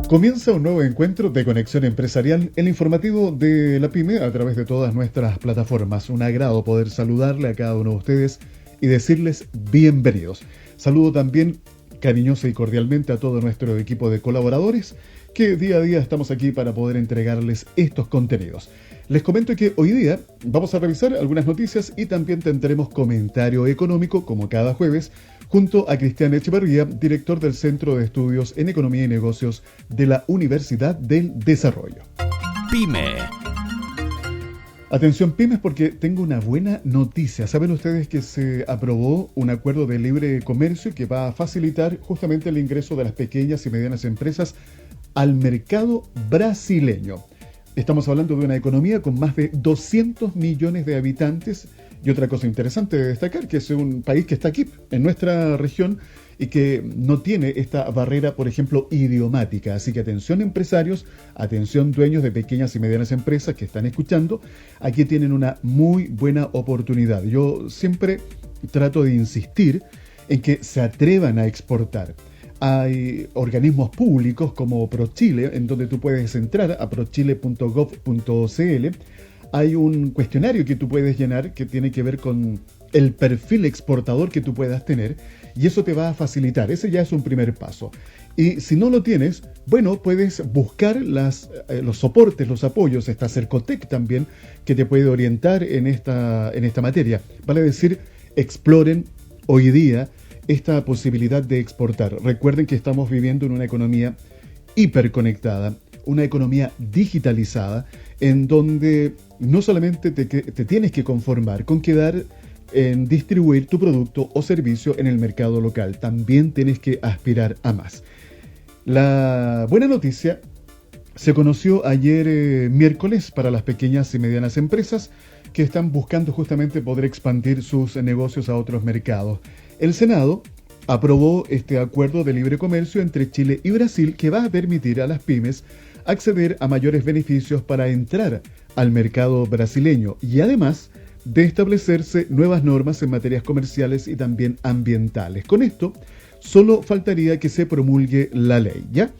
Comienza un nuevo encuentro de Conexión Empresarial, el informativo de la PYME a través de todas nuestras plataformas. Un agrado poder saludarle a cada uno de ustedes y decirles bienvenidos. Saludo también cariñosa y cordialmente a todo nuestro equipo de colaboradores que día a día estamos aquí para poder entregarles estos contenidos. Les comento que hoy día vamos a revisar algunas noticias y también tendremos comentario económico como cada jueves junto a Cristian Echeverría, director del Centro de Estudios en Economía y Negocios de la Universidad del Desarrollo. PYME. Atención pymes, porque tengo una buena noticia. Saben ustedes que se aprobó un acuerdo de libre comercio que va a facilitar justamente el ingreso de las pequeñas y medianas empresas al mercado brasileño. Estamos hablando de una economía con más de 200 millones de habitantes. Y otra cosa interesante de destacar, que es un país que está aquí, en nuestra región, y que no tiene esta barrera, por ejemplo, idiomática. Así que atención empresarios, atención dueños de pequeñas y medianas empresas que están escuchando, aquí tienen una muy buena oportunidad. Yo siempre trato de insistir en que se atrevan a exportar. Hay organismos públicos como ProChile, en donde tú puedes entrar a prochile.gov.cl. Hay un cuestionario que tú puedes llenar que tiene que ver con el perfil exportador que tú puedas tener y eso te va a facilitar. Ese ya es un primer paso. Y si no lo tienes, bueno, puedes buscar los soportes, los apoyos. Está Cercotec también que te puede orientar en esta materia. Vale decir, exploren hoy día esta posibilidad de exportar. Recuerden que estamos viviendo en una economía hiperconectada, una economía digitalizada, en donde no solamente te tienes que conformar con quedar en distribuir tu producto o servicio en el mercado local, también tienes que aspirar a más. La buena noticia se conoció ayer miércoles para las pequeñas y medianas empresas que están buscando justamente poder expandir sus negocios a otros mercados. El Senado aprobó este acuerdo de libre comercio entre Chile y Brasil que va a permitir a las pymes acceder a mayores beneficios para entrar al mercado brasileño y además de establecerse nuevas normas en materias comerciales y también ambientales. Con esto, solo faltaría que se promulgue la ley, ¿ya?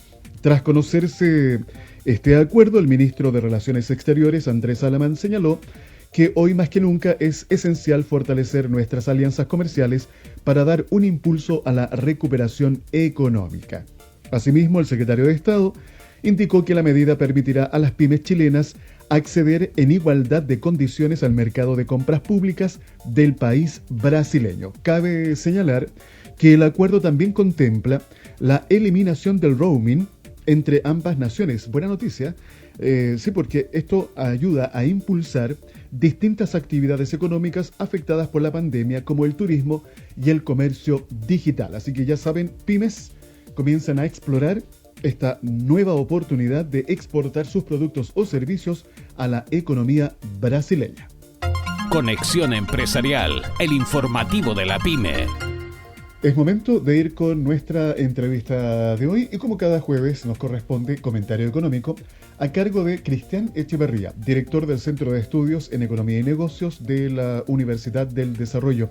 Tras conocerse este acuerdo, el ministro de Relaciones Exteriores, Andrés Alamán, señaló que hoy más que nunca es esencial fortalecer nuestras alianzas comerciales para dar un impulso a la recuperación económica. Asimismo, el secretario de Estado indicó que la medida permitirá a las pymes chilenas acceder en igualdad de condiciones al mercado de compras públicas del país brasileño. Cabe señalar que el acuerdo también contempla la eliminación del roaming entre ambas naciones. Buena noticia, sí, porque esto ayuda a impulsar distintas actividades económicas afectadas por la pandemia, como el turismo y el comercio digital. Así que ya saben, pymes comienzan a explorar esta nueva oportunidad de exportar sus productos o servicios a la economía brasileña. Conexión Empresarial, el informativo de la PYME. Es momento de ir con nuestra entrevista de hoy y como cada jueves nos corresponde comentario económico a cargo de Cristian Echeverría, director del Centro de Estudios en Economía y Negocios de la Universidad del Desarrollo.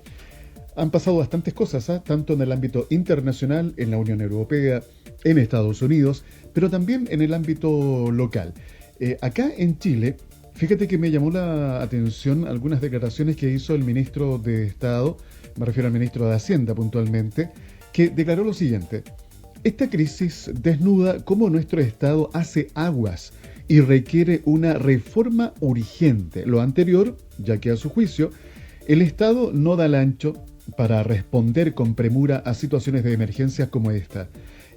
Han pasado bastantes cosas, tanto en el ámbito internacional, en la Unión Europea, en Estados Unidos, pero también en el ámbito local. Acá en Chile, fíjate que me llamó la atención algunas declaraciones que hizo el ministro de Estado, me refiero al ministro de Hacienda puntualmente, que declaró lo siguiente: esta crisis desnuda cómo nuestro Estado hace aguas y requiere una reforma urgente. Lo anterior, ya que a su juicio, el Estado no da el ancho para responder con premura a situaciones de emergencias como esta.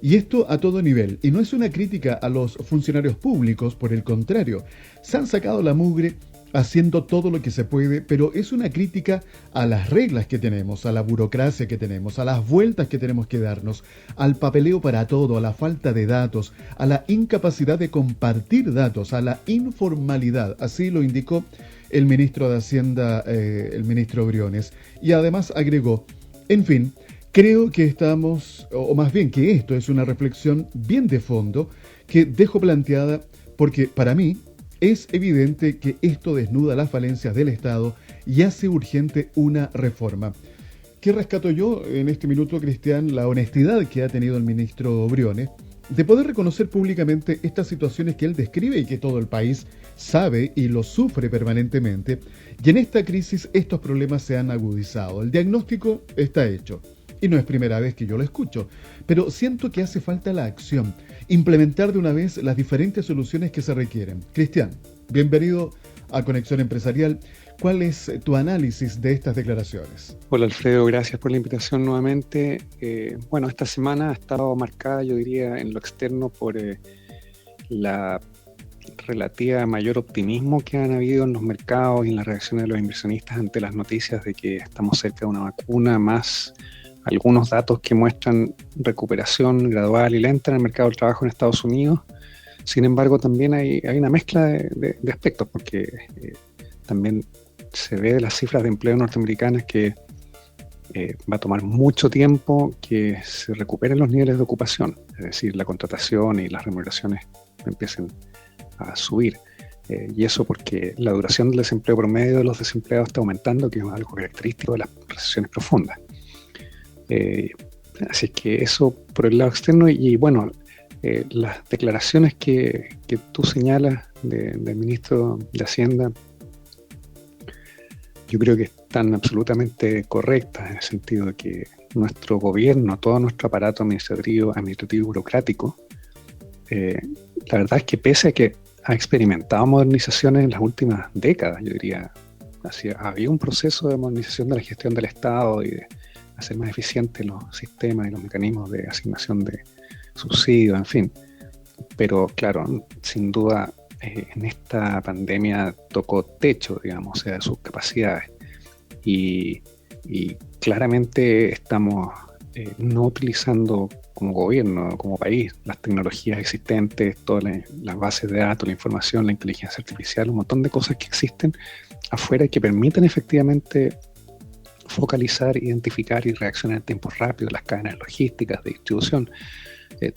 Y esto a todo nivel. Y no es una crítica a los funcionarios públicos, por el contrario, se han sacado la mugre haciendo todo lo que se puede, pero es una crítica a las reglas que tenemos, a la burocracia que tenemos, a las vueltas que tenemos que darnos, al papeleo para todo, a la falta de datos, a la incapacidad de compartir datos, a la informalidad. Así lo indicó el ministro de Hacienda, el ministro Briones. Y además agregó, en fin, creo que estamos, o más bien que esto es una reflexión bien de fondo que dejo planteada porque para mí es evidente que esto desnuda las falencias del Estado y hace urgente una reforma. ¿Qué rescato yo en este minuto, Cristian? La honestidad que ha tenido el ministro Briones de poder reconocer públicamente estas situaciones que él describe y que todo el país sabe y lo sufre permanentemente. Y en esta crisis estos problemas se han agudizado. El diagnóstico está hecho. Y no es primera vez que yo lo escucho, pero siento que hace falta la acción, implementar de una vez las diferentes soluciones que se requieren. Cristian, bienvenido a Conexión Empresarial. ¿Cuál es tu análisis de estas declaraciones? Hola Alfredo, gracias por la invitación nuevamente. Bueno, esta semana ha estado marcada, yo diría, en lo externo por la relativa mayor optimismo que han habido en los mercados y en las reacciones de los inversionistas ante las noticias de que estamos cerca de una vacuna, más algunos datos que muestran recuperación gradual y lenta en el mercado del trabajo en Estados Unidos. Sin embargo, también hay una mezcla de aspectos, porque también se ve de las cifras de empleo norteamericanas que va a tomar mucho tiempo que se recuperen los niveles de ocupación, es decir, la contratación y las remuneraciones empiecen a subir. Y eso porque la duración del desempleo promedio de los desempleados está aumentando, que es algo característico de las recesiones profundas. Así que eso por el lado externo. Y bueno, las declaraciones que tú señalas del ministro de Hacienda, yo creo que están absolutamente correctas, en el sentido de que nuestro gobierno, todo nuestro aparato administrativo y burocrático, la verdad es que pese a que ha experimentado modernizaciones en las últimas décadas, yo diría, había un proceso de modernización de la gestión del Estado y de hacer más eficientes los sistemas y los mecanismos de asignación de subsidios, en fin. Pero claro, sin duda, en esta pandemia tocó techo, digamos, o sea, de sus capacidades. Y claramente estamos no utilizando como gobierno, como país, las tecnologías existentes, todas las bases de datos, la información, la inteligencia artificial, un montón de cosas que existen afuera y que permiten efectivamente focalizar, identificar y reaccionar en tiempos rápidos, las cadenas logísticas de distribución.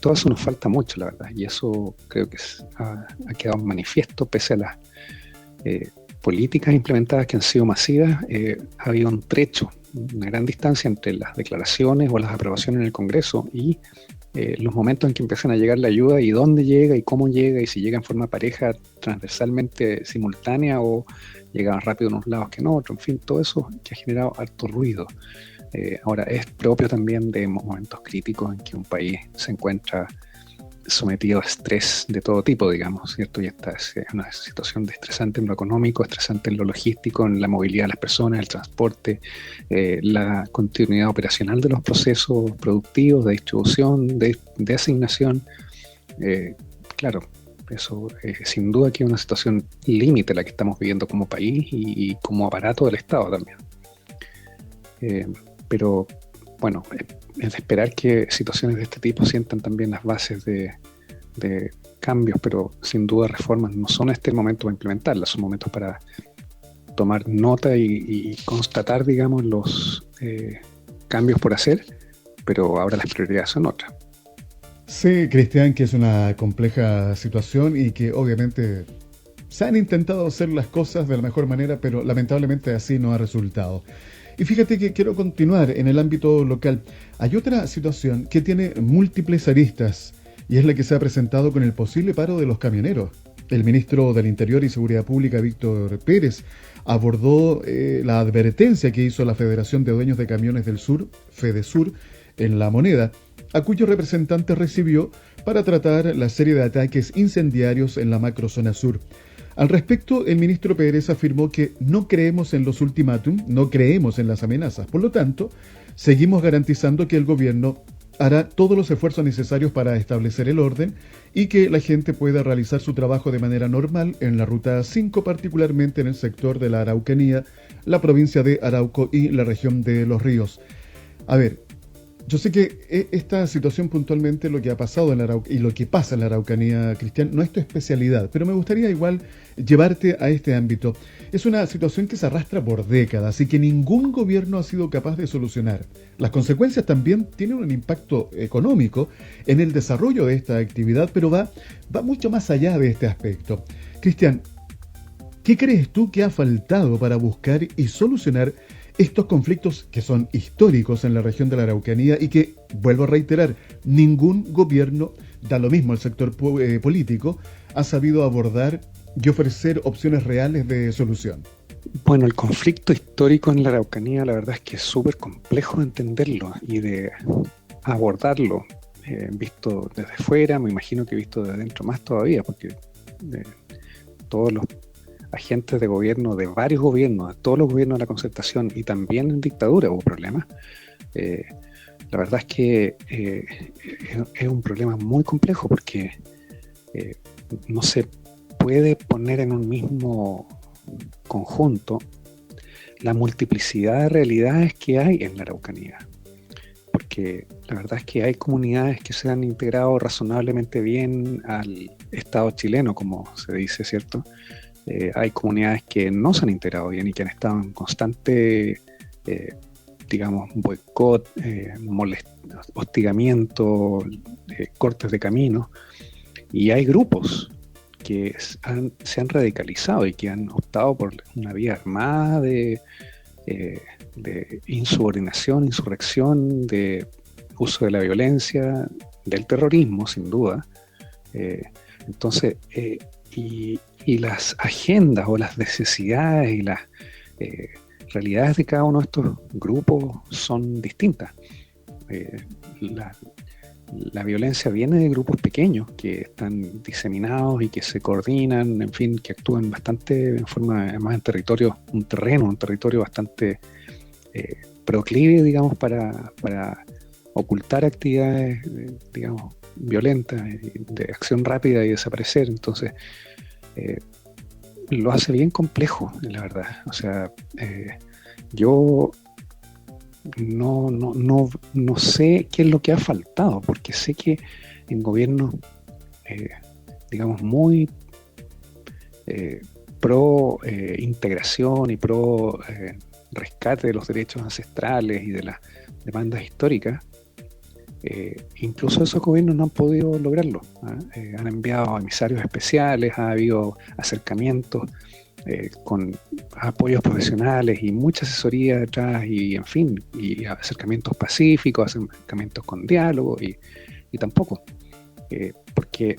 Todo eso nos falta mucho, la verdad, y eso creo que ha quedado manifiesto pese a las políticas implementadas que han sido masivas. Ha habido un trecho, una gran distancia entre las declaraciones o las aprobaciones en el Congreso y los momentos en que empiezan a llegar la ayuda y dónde llega y cómo llega y si llega en forma pareja, transversalmente simultánea o llega más rápido en unos lados que en otros. En fin, todo eso que ha generado harto ruido. Ahora, es propio también de momentos críticos en que un país se encuentra sometido a estrés de todo tipo, digamos, ¿cierto? Y esta es una situación estresante en lo económico, estresante en lo logístico, en la movilidad de las personas, el transporte, la continuidad operacional de los procesos productivos, de distribución, de asignación. Claro, eso sin duda que es una situación límite la que estamos viviendo como país y como aparato del Estado también. Pero bueno, es de esperar que situaciones de este tipo sientan también las bases de cambios, pero sin duda reformas no son este momento para implementarlas, son momentos para tomar nota y constatar, digamos, los cambios por hacer, pero ahora las prioridades son otras. Sí, Cristian, que es una compleja situación y que obviamente se han intentado hacer las cosas de la mejor manera, pero lamentablemente así no ha resultado. Y fíjate que quiero continuar en el ámbito local. Hay otra situación que tiene múltiples aristas y es la que se ha presentado con el posible paro de los camioneros. El ministro del Interior y Seguridad Pública, Víctor Pérez, abordó la advertencia que hizo la Federación de Dueños de Camiones del Sur, FEDESUR, en La Moneda, a cuyo representante recibió para tratar la serie de ataques incendiarios en la macrozona sur. Al respecto, el ministro Pérez afirmó que no creemos en los ultimátum, no creemos en las amenazas. Por lo tanto, seguimos garantizando que el gobierno hará todos los esfuerzos necesarios para establecer el orden y que la gente pueda realizar su trabajo de manera normal en la Ruta 5, particularmente en el sector de la Araucanía, la provincia de Arauco y la región de Los Ríos. A ver, yo sé que esta situación puntualmente, lo que ha pasado en la Araucanía y lo que pasa en la Araucanía, Cristian, no es tu especialidad, pero me gustaría igual llevarte a este ámbito. Es una situación que se arrastra por décadas y que ningún gobierno ha sido capaz de solucionar. Las consecuencias también tienen un impacto económico en el desarrollo de esta actividad, pero va mucho más allá de este aspecto. Cristian, ¿qué crees tú que ha faltado para buscar y solucionar estos conflictos que son históricos en la región de la Araucanía y que, vuelvo a reiterar, ningún gobierno, da lo mismo el sector político, ha sabido abordar y ofrecer opciones reales de solución? Bueno, el conflicto histórico en la Araucanía, la verdad es que es súper complejo de entenderlo y de abordarlo, visto desde fuera, me imagino que visto desde dentro más todavía, porque todos los agentes de gobierno, de varios gobiernos, de todos los gobiernos de la concertación y también en dictadura hubo problemas. La verdad es que es un problema muy complejo porque no se puede poner en un mismo conjunto la multiplicidad de realidades que hay en la Araucanía. Porque la verdad es que hay comunidades que se han integrado razonablemente bien al Estado chileno, como se dice, ¿cierto? Hay comunidades que no se han integrado bien y que han estado en constante, digamos, boicot, hostigamiento, cortes de camino. Y hay grupos que se han radicalizado y que han optado por una vía armada de insubordinación, insurrección, de uso de la violencia, del terrorismo, sin duda. Entonces, y las agendas o las necesidades y las realidades de cada uno de estos grupos son distintas. La violencia viene de grupos pequeños que están diseminados y que se coordinan, en fin, que actúan bastante en forma, además en territorio, un territorio bastante proclive, digamos, para ocultar actividades, digamos, violentas, de acción rápida y desaparecer. Entonces, lo hace bien complejo, la verdad. O sea, yo no sé qué es lo que ha faltado, porque sé que en gobiernos, digamos, muy pro integración y pro rescate de los derechos ancestrales y de las demandas históricas, incluso esos gobiernos no han podido lograrlo. Han enviado emisarios especiales, ha habido acercamientos con apoyos profesionales y mucha asesoría detrás y, en fin, y acercamientos pacíficos, acercamientos con diálogo y tampoco, porque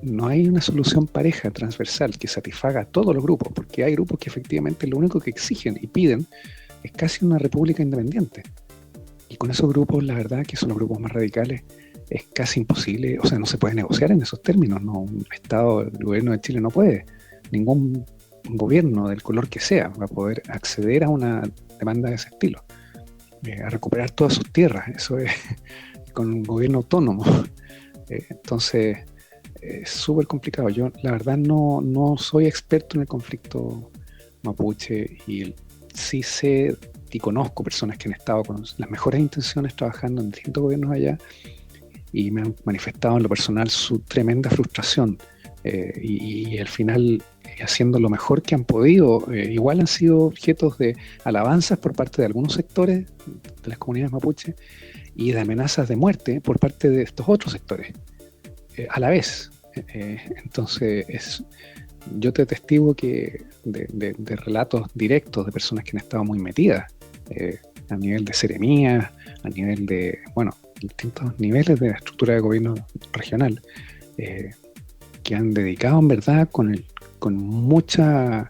no hay una solución pareja, transversal, que satisfaga a todos los grupos, porque hay grupos que efectivamente lo único que exigen y piden es casi una república independiente. Y con esos grupos, la verdad, que son los grupos más radicales, es casi imposible, o sea, no se puede negociar en esos términos, no, el gobierno de Chile no puede, ningún gobierno del color que sea va a poder acceder a una demanda de ese estilo, a recuperar todas sus tierras, eso es con un gobierno autónomo. Entonces, es súper complicado. Yo, la verdad, no soy experto en el conflicto mapuche y sí sé y conozco personas que han estado con las mejores intenciones trabajando en distintos gobiernos allá y me han manifestado en lo personal su tremenda frustración y al final haciendo lo mejor que han podido. Igual han sido objetos de alabanzas por parte de algunos sectores de las comunidades mapuche y de amenazas de muerte por parte de estos otros sectores a la vez. Entonces yo te testigo que de relatos directos de personas que han estado muy metidas a nivel de seremías, a nivel de, bueno, distintos niveles de la estructura de gobierno regional, que han dedicado en verdad con mucha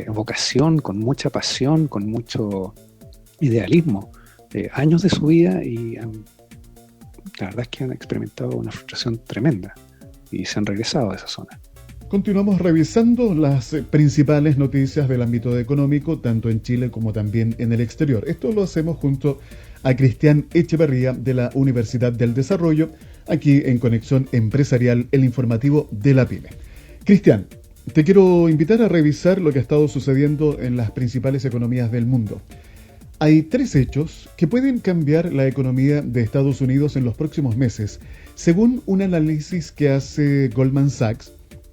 vocación, con mucha pasión, con mucho idealismo, años de su vida y la verdad es que han experimentado una frustración tremenda y se han regresado a esa zona. Continuamos revisando las principales noticias del ámbito económico, tanto en Chile como también en el exterior. Esto lo hacemos junto a Cristian Echeverría de la Universidad del Desarrollo, aquí en Conexión Empresarial, el informativo de la PYME. Cristian, te quiero invitar a revisar lo que ha estado sucediendo en las principales economías del mundo. Hay 3 hechos que pueden cambiar la economía de Estados Unidos en los próximos meses. Según un análisis que hace Goldman Sachs,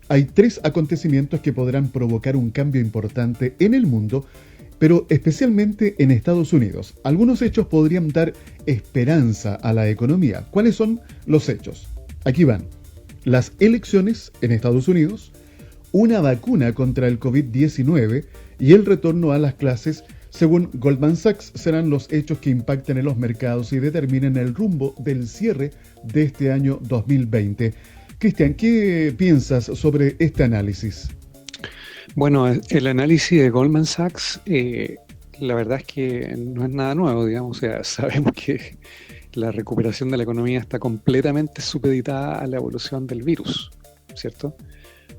hay 3 acontecimientos que podrán provocar un cambio importante en el mundo, pero especialmente en Estados Unidos. Algunos hechos podrían dar esperanza a la economía. ¿Cuáles son los hechos? Aquí van. Las elecciones en Estados Unidos, una vacuna contra el COVID-19 y el retorno a las clases Según Goldman Sachs, serán los hechos que impacten en los mercados y determinen el rumbo del cierre de este año 2020. Cristian, ¿qué piensas sobre este análisis? Bueno, el análisis de Goldman Sachs, la verdad es que no es nada nuevo, digamos. O sea, sabemos que la recuperación de la economía está completamente supeditada a la evolución del virus, ¿cierto?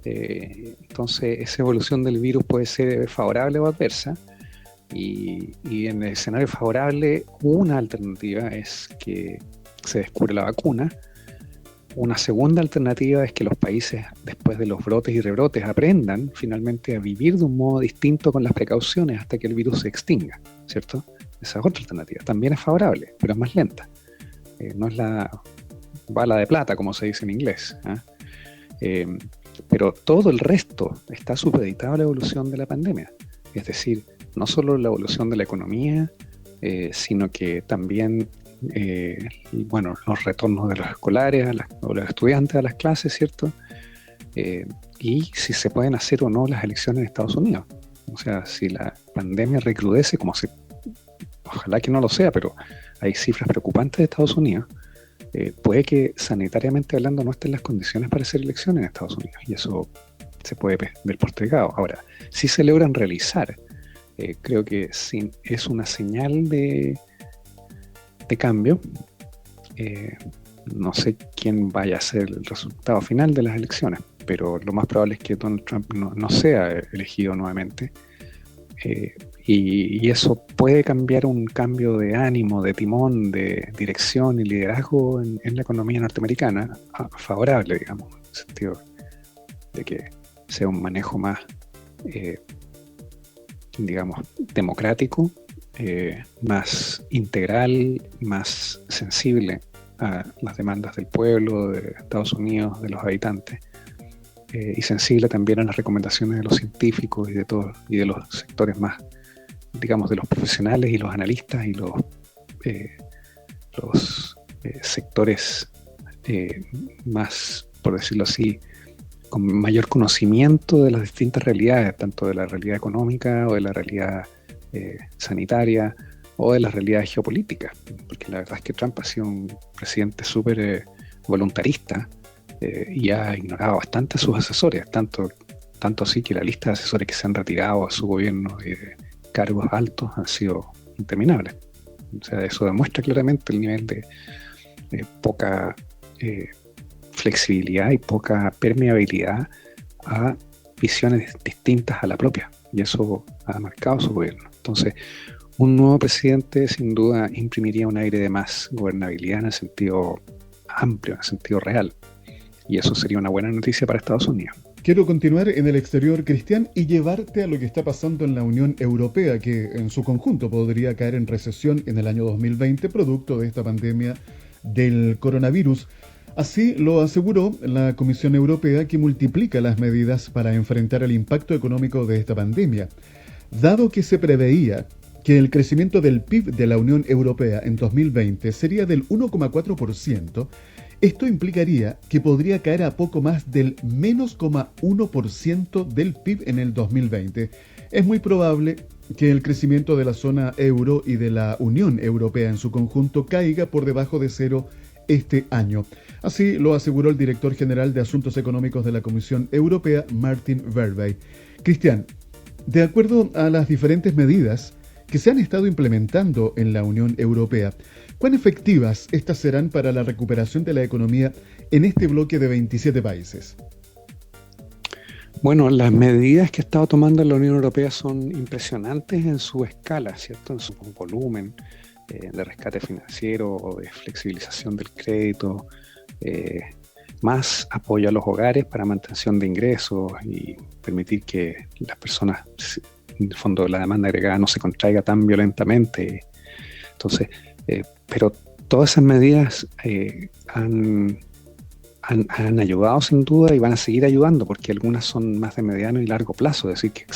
Entonces, esa evolución del virus puede ser favorable o adversa. Y en el escenario favorable, una alternativa es que se descubre la vacuna. Una segunda alternativa es que los países, después de los brotes y rebrotes, aprendan finalmente a vivir de un modo distinto con las precauciones hasta que el virus se extinga, ¿cierto? Esa es otra alternativa. También es favorable, pero es más lenta. No es la bala de plata, como se dice en inglés, ¿eh? Pero todo el resto está supeditado a la evolución de la pandemia. Es decir, no solo la evolución de la economía, sino que también los retornos de los escolares o los estudiantes a las clases, ¿cierto? Y si se pueden hacer o no las elecciones en Estados Unidos. O sea, si la pandemia recrudece, ojalá que no lo sea, pero hay cifras preocupantes de Estados Unidos, puede que sanitariamente hablando no estén las condiciones para hacer elecciones en Estados Unidos, y eso se puede ver postergado. Ahora, si se logran realizar, creo que es una señal de cambio. No sé quién vaya a ser el resultado final de las elecciones, pero lo más probable es que Donald Trump no sea elegido nuevamente. Y eso puede cambiar un cambio de ánimo, de timón, de dirección y liderazgo en la economía norteamericana, favorable, digamos, en el sentido de que sea un manejo más, digamos, democrático, más integral, más sensible a las demandas del pueblo, de Estados Unidos, de los habitantes, y sensible también a las recomendaciones de los científicos y de los sectores más, digamos, de los profesionales y los analistas y los sectores más, por decirlo así, con mayor conocimiento de las distintas realidades, tanto de la realidad económica o de la realidad sanitaria o de las realidades geopolíticas, porque la verdad es que Trump ha sido un presidente súper voluntarista, y ha ignorado bastante a sus asesores, tanto así que la lista de asesores que se han retirado a su gobierno y de cargos altos han sido interminables. O sea, eso demuestra claramente el nivel de poca flexibilidad y poca permeabilidad a visiones distintas a la propia, y eso ha marcado su gobierno. Entonces, un nuevo presidente sin duda imprimiría un aire de más gobernabilidad en el sentido amplio, en el sentido real, y eso sería una buena noticia para Estados Unidos. Quiero continuar en el exterior, Cristian, y llevarte a lo que está pasando en la Unión Europea, que en su conjunto podría caer en recesión en el año 2020, producto de esta pandemia del coronavirus. Así lo aseguró la Comisión Europea, que multiplica las medidas para enfrentar el impacto económico de esta pandemia. Dado que se preveía que el crecimiento del PIB de la Unión Europea en 2020 sería del 1,4%, esto implicaría que podría caer a poco más del menos 0,1% del PIB en el 2020. Es muy probable que el crecimiento de la zona euro y de la Unión Europea en su conjunto caiga por debajo de cero este año. Así lo aseguró el director general de Asuntos Económicos de la Comisión Europea, Martin Verwey. Cristian, de acuerdo a las diferentes medidas que se han estado implementando en la Unión Europea, ¿cuán efectivas estas serán para la recuperación de la economía en este bloque de 27 países? Bueno, las medidas que ha estado tomando la Unión Europea son impresionantes en su escala, ¿cierto? En su volumen de rescate financiero o de flexibilización del crédito, más apoyo a los hogares para mantención de ingresos y permitir que las personas, en el fondo, la demanda agregada no se contraiga tan violentamente. Entonces, pero todas esas medidas han ayudado sin duda y van a seguir ayudando, porque algunas son más de mediano y largo plazo, es decir, que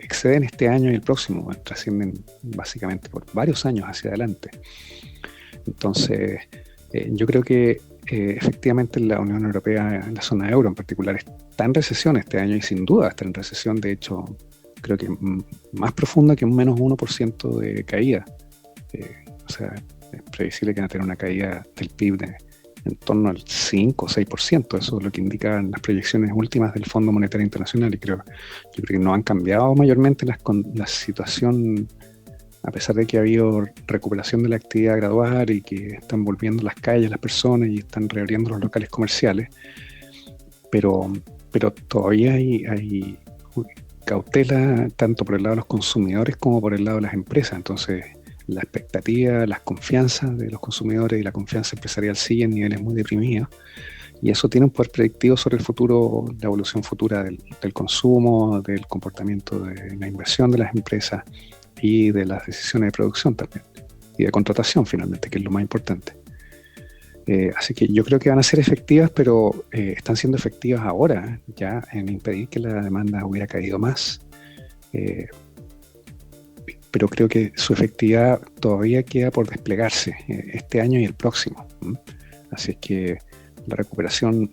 exceden este año y el próximo, trascienden básicamente por varios años hacia adelante. Entonces, yo creo que efectivamente la Unión Europea, en la zona euro en particular, está en recesión este año y sin duda está en recesión. De hecho, creo que más profunda que un menos 1% de caída. O sea, es previsible que van a tener una caída del PIB en torno al 5 o 6%. Eso es lo que indican las proyecciones últimas del Fondo Monetario Internacional. Y yo creo que no han cambiado mayormente la situación, a pesar de que ha habido recuperación de la actividad gradual y que están volviendo a las calles las personas y están reabriendo los locales comerciales. Pero todavía hay cautela tanto por el lado de los consumidores como por el lado de las empresas. Entonces, la expectativa, las confianzas de los consumidores y la confianza empresarial siguen en niveles muy deprimidos, y eso tiene un poder predictivo sobre el futuro, la evolución futura del consumo, del comportamiento de la inversión de las empresas y de las decisiones de producción también, y de contratación finalmente, que es lo más importante. Así que yo creo que van a ser efectivas, pero están siendo efectivas ahora, ya en impedir que la demanda hubiera caído más. Pero creo que su efectividad todavía queda por desplegarse este año y el próximo. Así es que la recuperación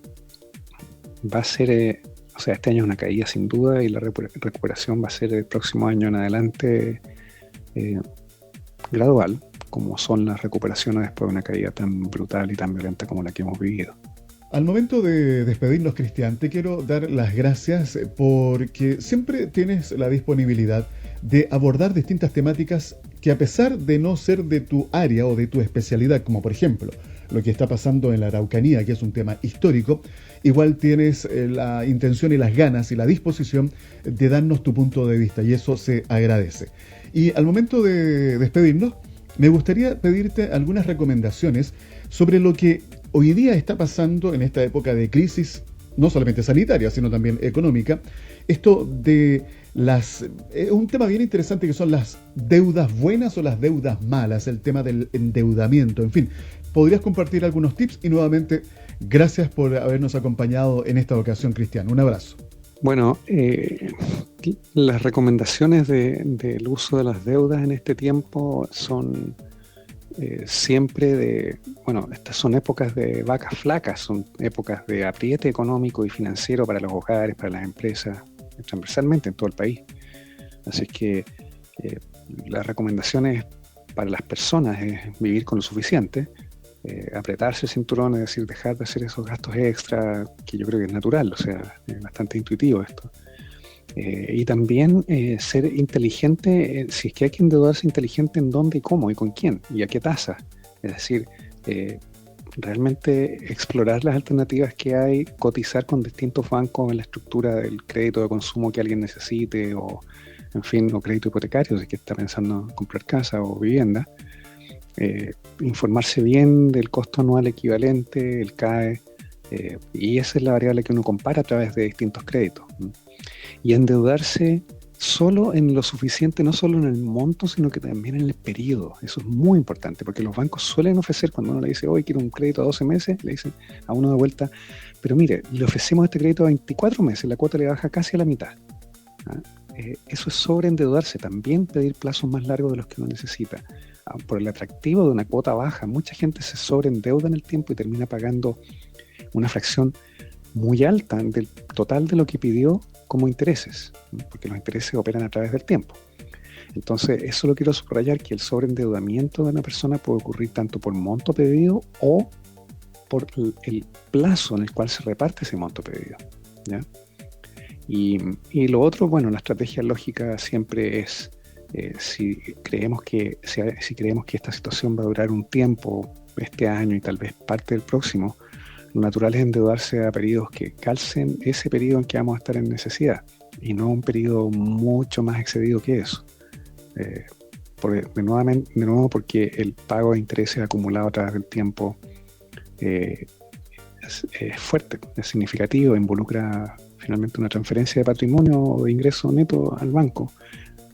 va a ser, o sea, este año es una caída sin duda, y la recuperación va a ser el próximo año en adelante gradual, como son las recuperaciones después de una caída tan brutal y tan violenta como la que hemos vivido. Al momento de despedirnos, Cristian, te quiero dar las gracias porque siempre tienes la disponibilidad de abordar distintas temáticas que, a pesar de no ser de tu área o de tu especialidad, como por ejemplo lo que está pasando en la Araucanía, que es un tema histórico, igual tienes la intención y las ganas y la disposición de darnos tu punto de vista, y eso se agradece. Y al momento de despedirnos, me gustaría pedirte algunas recomendaciones sobre lo que hoy día está pasando en esta época de crisis, no solamente sanitaria, sino también económica. Esto de un tema bien interesante, que son las deudas buenas o las deudas malas, el tema del endeudamiento. En fin, ¿podrías compartir algunos tips? Y nuevamente, gracias por habernos acompañado en esta ocasión, Cristian. Un abrazo. Bueno, las recomendaciones del uso de las deudas en este tiempo son siempre estas son épocas de vacas flacas, son épocas de apriete económico y financiero para los hogares, para las empresas, transversalmente en todo el país. Así que las recomendaciones para las personas es vivir con lo suficiente, apretarse el cinturón, es decir, dejar de hacer esos gastos extra, que yo creo que es natural, o sea, es bastante intuitivo esto. Y también ser inteligente, si es que hay que endeudarse, inteligente en dónde y cómo y con quién y a qué tasa. Es decir, realmente explorar las alternativas que hay, cotizar con distintos bancos en la estructura del crédito de consumo que alguien necesite, o en fin, o crédito hipotecario si es que está pensando en comprar casa o vivienda. Informarse bien del costo anual equivalente, el CAE, y esa es la variable que uno compara a través de distintos créditos. Y endeudarse solo en lo suficiente, no solo en el monto, sino que también en el periodo. Eso es muy importante, porque los bancos suelen ofrecer, cuando uno le dice, hoy quiero un crédito a 12 meses, le dicen a uno de vuelta, pero mire, le ofrecemos este crédito a 24 meses, la cuota le baja casi a la mitad. Eso es sobreendeudarse, también pedir plazos más largos de los que uno necesita. Por el atractivo de una cuota baja, mucha gente se sobreendeuda en el tiempo y termina pagando una fracción muy alta del total de lo que pidió como intereses, porque los intereses operan a través del tiempo. Entonces, eso lo quiero subrayar, que el sobreendeudamiento de una persona puede ocurrir tanto por monto pedido o por el plazo en el cual se reparte ese monto pedido, ¿ya? Y lo otro, bueno, la estrategia lógica siempre es, si creemos que esta situación va a durar un tiempo, este año y tal vez parte del próximo, lo natural es endeudarse a periodos que calcen ese periodo en que vamos a estar en necesidad, y no un periodo mucho más excedido que eso. De nuevo, porque el pago de intereses acumulado a través del tiempo es fuerte, es significativo, involucra finalmente una transferencia de patrimonio o de ingreso neto al banco,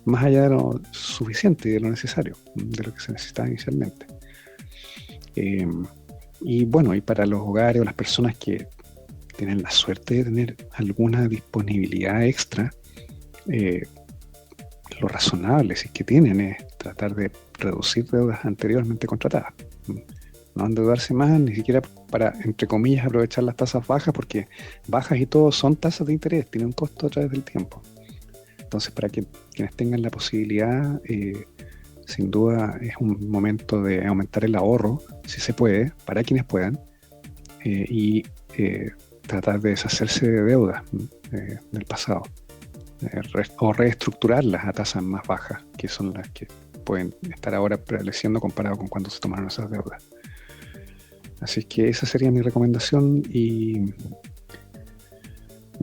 más allá de lo suficiente y de lo necesario, de lo que se necesitaba inicialmente. Y bueno, y para los hogares o las personas que tienen la suerte de tener alguna disponibilidad extra, lo razonable, si es que tienen, es tratar de reducir deudas anteriormente contratadas. No endeudarse más, ni siquiera para, entre comillas, aprovechar las tasas bajas, porque bajas y todo son tasas de interés, tienen un costo a través del tiempo. Entonces, para que quienes tengan la posibilidad, sin duda es un momento de aumentar el ahorro, si se puede, para quienes puedan, y tratar de deshacerse de deudas del pasado, o reestructurarlas a tasas más bajas, que son las que pueden estar ahora prevaleciendo comparado con cuando se tomaron esas deudas. Así que esa sería mi recomendación y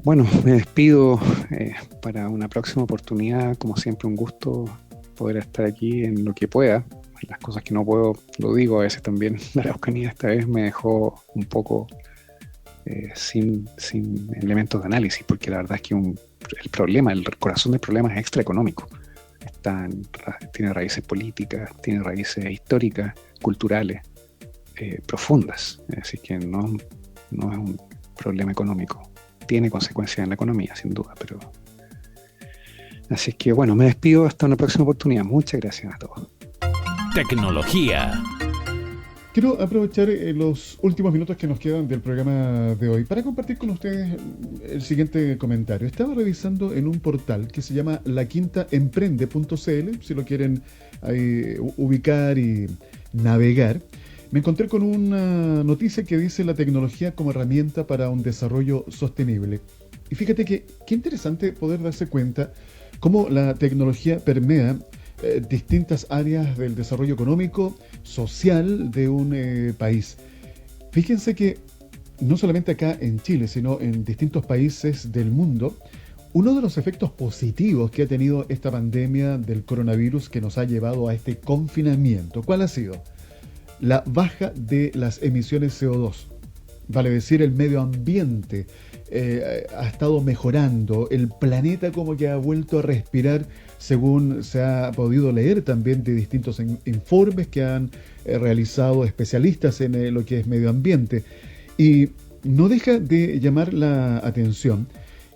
bueno, me despido para una próxima oportunidad. Como siempre, un gusto poder estar aquí en lo que pueda. Las cosas que no puedo, lo digo a veces también. La Araucanía esta vez me dejó un poco sin elementos de análisis, porque la verdad es que el corazón del problema es extraeconómico. Tiene raíces políticas, tiene raíces históricas, culturales, profundas. Así que no es un problema económico. Tiene consecuencias en la economía, sin duda, pero... Así que bueno, me despido hasta una próxima oportunidad. Muchas gracias a todos. Tecnología. Quiero aprovechar los últimos minutos que nos quedan del programa de hoy para compartir con ustedes el siguiente comentario. Estaba revisando en un portal que se llama laquintaemprende.cl, si lo quieren ahí ubicar y navegar. Me encontré con una noticia que dice la tecnología como herramienta para un desarrollo sostenible. Y fíjate qué interesante poder darse cuenta cómo la tecnología permea distintas áreas del desarrollo económico, social de un país. Fíjense que no solamente acá en Chile, sino en distintos países del mundo, uno de los efectos positivos que ha tenido esta pandemia del coronavirus que nos ha llevado a este confinamiento, ¿cuál ha sido? La baja de las emisiones CO2, vale decir, el medio ambiente ha estado mejorando, el planeta como que ha vuelto a respirar, según se ha podido leer también de distintos informes que han realizado especialistas en lo que es medio ambiente. Y no deja de llamar la atención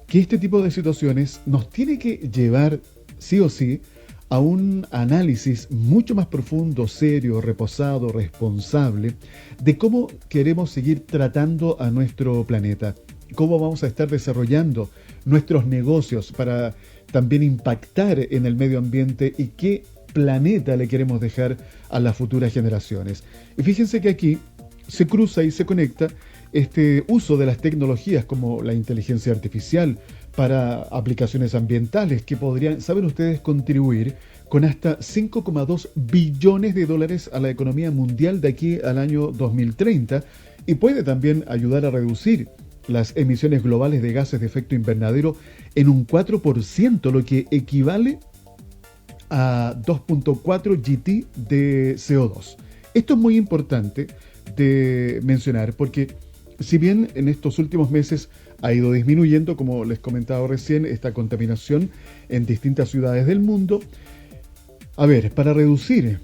que este tipo de situaciones nos tiene que llevar sí o sí a un análisis mucho más profundo, serio, reposado, responsable, de cómo queremos seguir tratando a nuestro planeta, cómo vamos a estar desarrollando nuestros negocios para también impactar en el medio ambiente y qué planeta le queremos dejar a las futuras generaciones. Y fíjense que aquí se cruza y se conecta este uso de las tecnologías como la inteligencia artificial para aplicaciones ambientales que podrían, ¿saben ustedes?, contribuir con hasta 5,2 billones de dólares a la economía mundial de aquí al año 2030 y puede también ayudar a reducir las emisiones globales de gases de efecto invernadero en un 4%, lo que equivale a 2.4 GT de CO2. Esto es muy importante de mencionar porque si bien en estos últimos meses ha ido disminuyendo, como les comentaba recién, esta contaminación en distintas ciudades del mundo, a ver, para reducir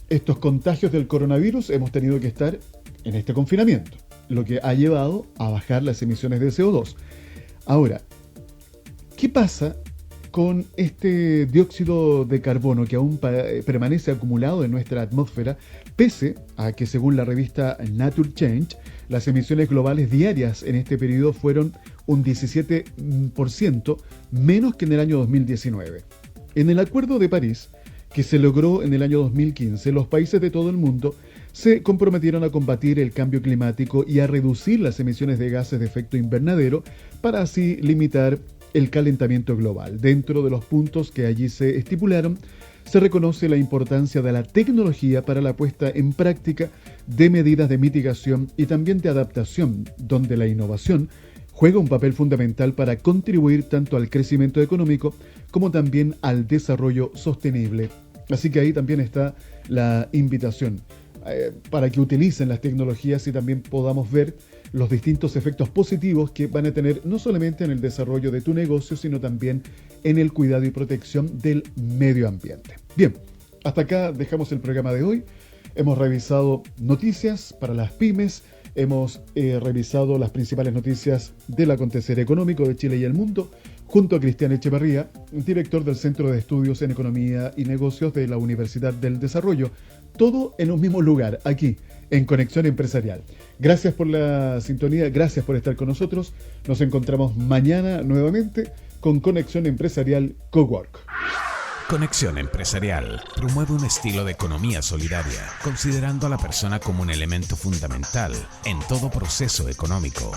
estos contagios del coronavirus hemos tenido que estar en este confinamiento, lo que ha llevado a bajar las emisiones de CO2. Ahora, ¿qué pasa con este dióxido de carbono que aún permanece acumulado en nuestra atmósfera, pese a que según la revista Nature Change, las emisiones globales diarias en este periodo fueron un 17% menos que en el año 2019? En el Acuerdo de París, que se logró en el año 2015, los países de todo el mundo se comprometieron a combatir el cambio climático y a reducir las emisiones de gases de efecto invernadero para así limitar el calentamiento global. Dentro de los puntos que allí se estipularon, se reconoce la importancia de la tecnología para la puesta en práctica de medidas de mitigación y también de adaptación, donde la innovación juega un papel fundamental para contribuir tanto al crecimiento económico como también al desarrollo sostenible. Así que ahí también está la invitación para que utilicen las tecnologías y también podamos ver los distintos efectos positivos que van a tener no solamente en el desarrollo de tu negocio, sino también en el cuidado y protección del medio ambiente. Bien, hasta acá dejamos el programa de hoy. Hemos revisado noticias para las pymes, hemos revisado las principales noticias del acontecer económico de Chile y el mundo, junto a Cristian Echeverría, director del Centro de Estudios en Economía y Negocios de la Universidad del Desarrollo. Todo en un mismo lugar, aquí, en Conexión Empresarial. Gracias por la sintonía, gracias por estar con nosotros. Nos encontramos mañana nuevamente con Conexión Empresarial Cowork. Conexión Empresarial promueve un estilo de economía solidaria, considerando a la persona como un elemento fundamental en todo proceso económico.